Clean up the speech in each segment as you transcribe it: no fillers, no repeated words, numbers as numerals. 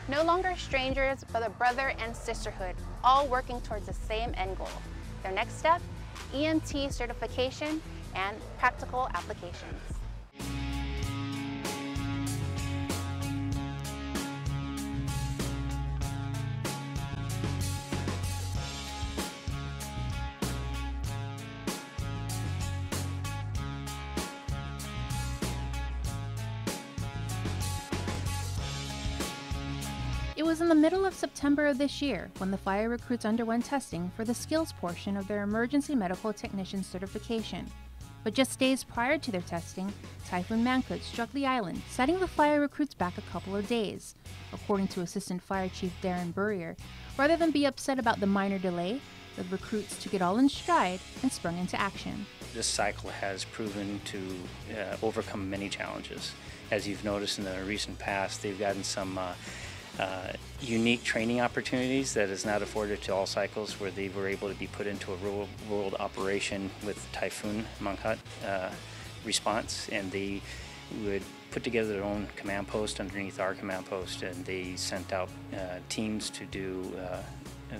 No longer strangers, but a brother and sisterhood, all working towards the same end goal. Their next step, EMT certification and practical applications. It was in the middle of September of this year when the fire recruits underwent testing for the skills portion of their emergency medical technician certification. But just days prior to their testing, Typhoon Mangkhut struck the island, setting the fire recruits back a couple of days. According to Assistant Fire Chief Darren Burrier, rather than be upset about the minor delay, the recruits took it all in stride and sprung into action. This cycle has proven to overcome many challenges. As you've noticed in the recent past, they've gotten some unique training opportunities that is not afforded to all cycles, where they were able to be put into a real-world operation with Typhoon Mangkhut response, and they would put together their own command post underneath our command post, and they sent out teams to do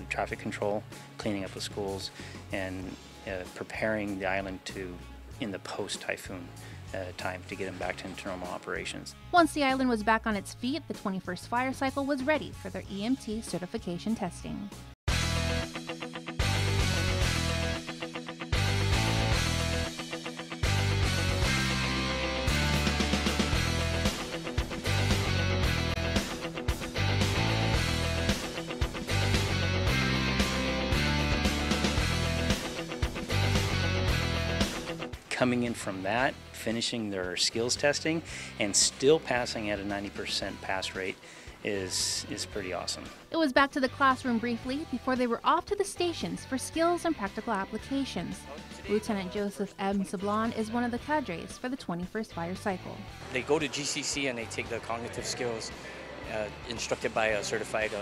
traffic control, cleaning up the schools, and preparing the island in the post-typhoon time to get them back to normal operations. Once the island was back on its feet, the 21st Fire Cycle was ready for their EMT certification testing. Coming in from that, finishing their skills testing, and still passing at a 90% pass rate is pretty awesome. It was back to the classroom briefly before they were off to the stations for skills and practical applications. Lieutenant Joseph M. Sablon is one of the cadres for the 21st Fire Cycle. They go to GCC and they take the cognitive skills instructed by a certified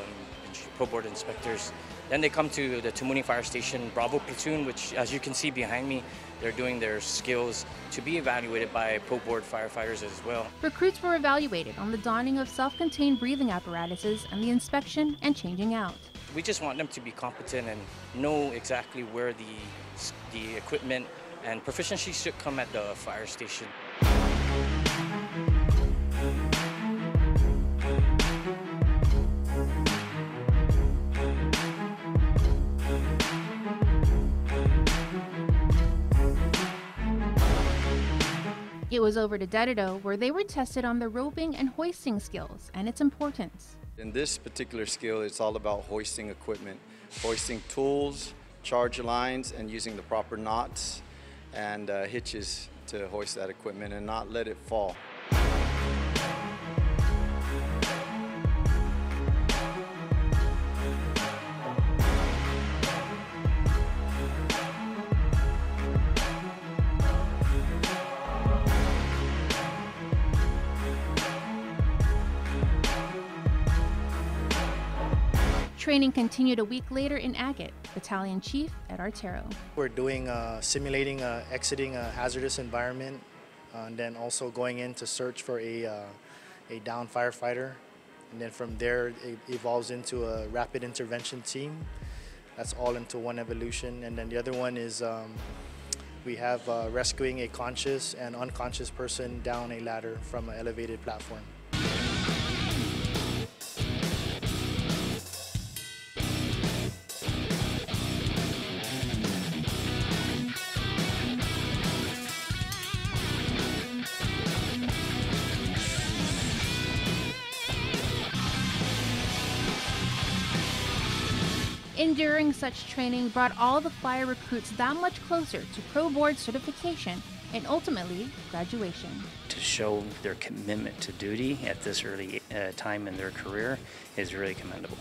pro board inspectors. Then they come to the Tumuni Fire Station Bravo Platoon, which, as you can see behind me, they're doing their skills to be evaluated by pro board firefighters as well. Recruits were evaluated on the donning of self-contained breathing apparatuses and the inspection and changing out. We just want them to be competent and know exactly where the equipment and proficiency should come at the fire station. It was over to Dedido, where they were tested on the roping and hoisting skills and its importance. In this particular skill, it's all about hoisting equipment, hoisting tools, charge lines, and using the proper knots and hitches to hoist that equipment and not let it fall. Training continued a week later in Agate, Battalion Chief at Artero. We're doing simulating exiting a hazardous environment, and then also going in to search for a downed firefighter. And then from there, it evolves into a rapid intervention team. That's all into one evolution. And then the other one is we have rescuing a conscious and unconscious person down a ladder from an elevated platform. Enduring such training brought all the fire recruits that much closer to pro board certification and ultimately graduation. To show their commitment to duty at this early time in their career is really commendable.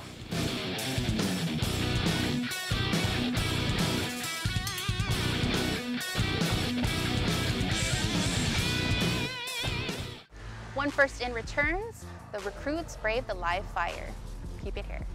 One first in returns, the recruits brave the live fire. Keep it here.